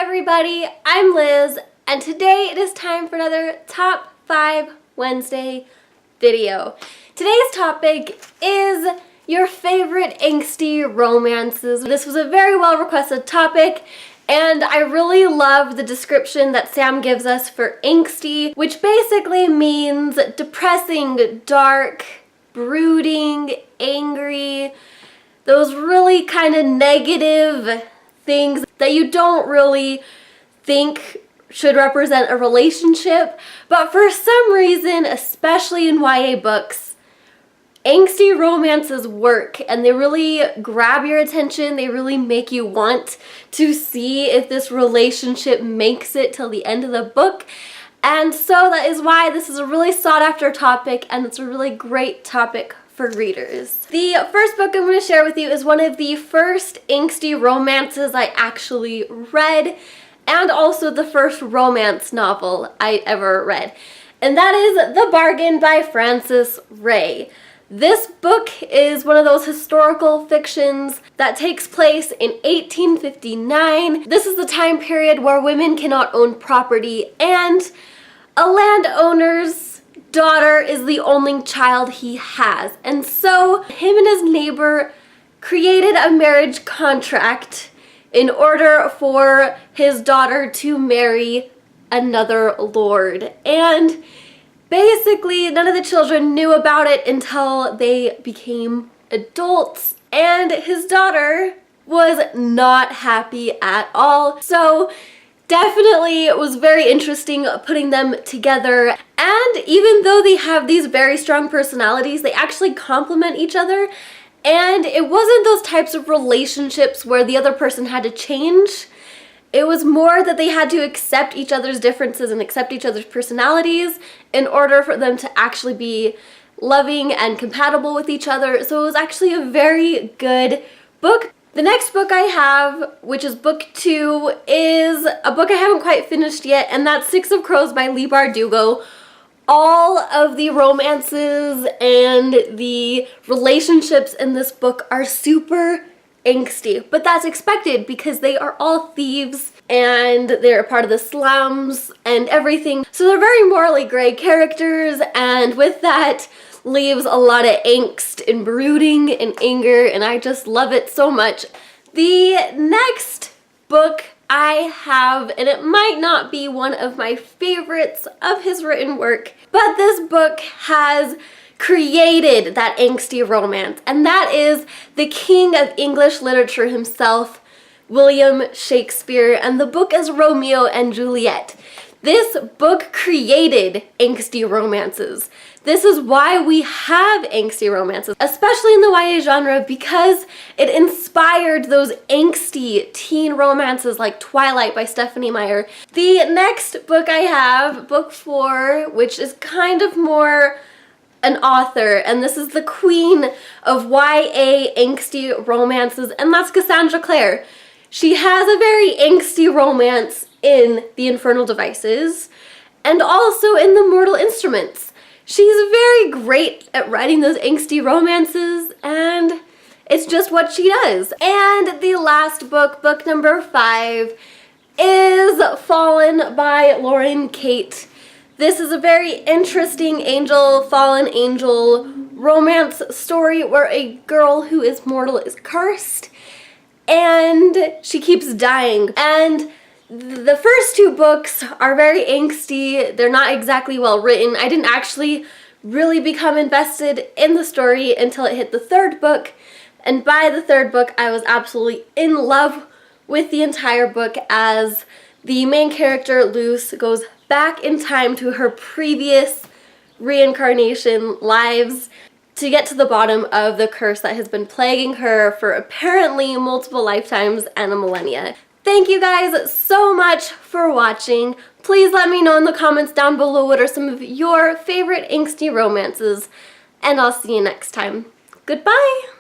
everybody, I'm Liz, and today it is time for another Top 5 Wednesday video. Today's topic is your favorite angsty romances. This was a very well requested topic, and I really love the description that Sam gives us for angsty, which basically means depressing, dark, brooding, angry, those really kind of negative things that you don't really think should represent a relationship, but for some reason, especially in YA books, angsty romances work and they really grab your attention. They really make you want to see if this relationship makes it till the end of the book. And so that is why this is a really sought after topic, and it's a really great topic for readers. The first book I'm going to share with you is one of the first angsty romances I actually read, and also the first romance novel I ever read, and that is The Bargain by Frances Ray. This book is one of those historical fictions that takes place in 1859. This is the time period where women cannot own property, and a landowner's daughter is the only child he has. And so him and his neighbor created a marriage contract in order for his daughter to marry another lord. And basically none of the children knew about it until they became adults, and his daughter was not happy at all. So definitely it was very interesting putting them together, and even though they have these very strong personalities, they actually complement each other, and it wasn't those types of relationships where the other person had to change. It was more that they had to accept each other's differences and accept each other's personalities in order for them to actually be loving and compatible with each other. So it was actually a very good book. The next book I have, which is book 2, is a book I haven't quite finished yet, and that's Six of Crows by Leigh Bardugo. All of the romances and the relationships in this book are super angsty, but that's expected because they are all thieves and they're part of the slums and everything. So they're very morally gray characters, and with that leaves a lot of angst and brooding and anger, and I just love it so much. The next book I have, and it might not be one of my favorites of his written work, but this book has created that angsty romance, and that is the king of English literature himself, William Shakespeare, and the book is Romeo and Juliet. This book created angsty romances. This is why we have angsty romances, especially in the YA genre, because it inspired those angsty teen romances like Twilight by Stephenie Meyer. The next book I have, book 4, which is kind of more an author, and this is the queen of YA angsty romances, and that's Cassandra Clare. She has a very angsty romance in The Infernal Devices and also in The Mortal Instruments. She's very great at writing those angsty romances, and it's just what she does. And the last book, book number 5, is Fallen by Lauren Kate. This is a very interesting angel, fallen angel romance story where a girl who is mortal is cursed and she keeps dying. And the first 2 books are very angsty. They're not exactly well written. I didn't actually really become invested in the story until it hit the 3rd book. And by the 3rd book, I was absolutely in love with the entire book as the main character, Luce, goes back in time to her previous reincarnation lives to get to the bottom of the curse that has been plaguing her for apparently multiple lifetimes and a millennia. Thank you guys so much for watching. Please let me know in the comments down below what are some of your favorite angsty romances, and I'll see you next time. Goodbye!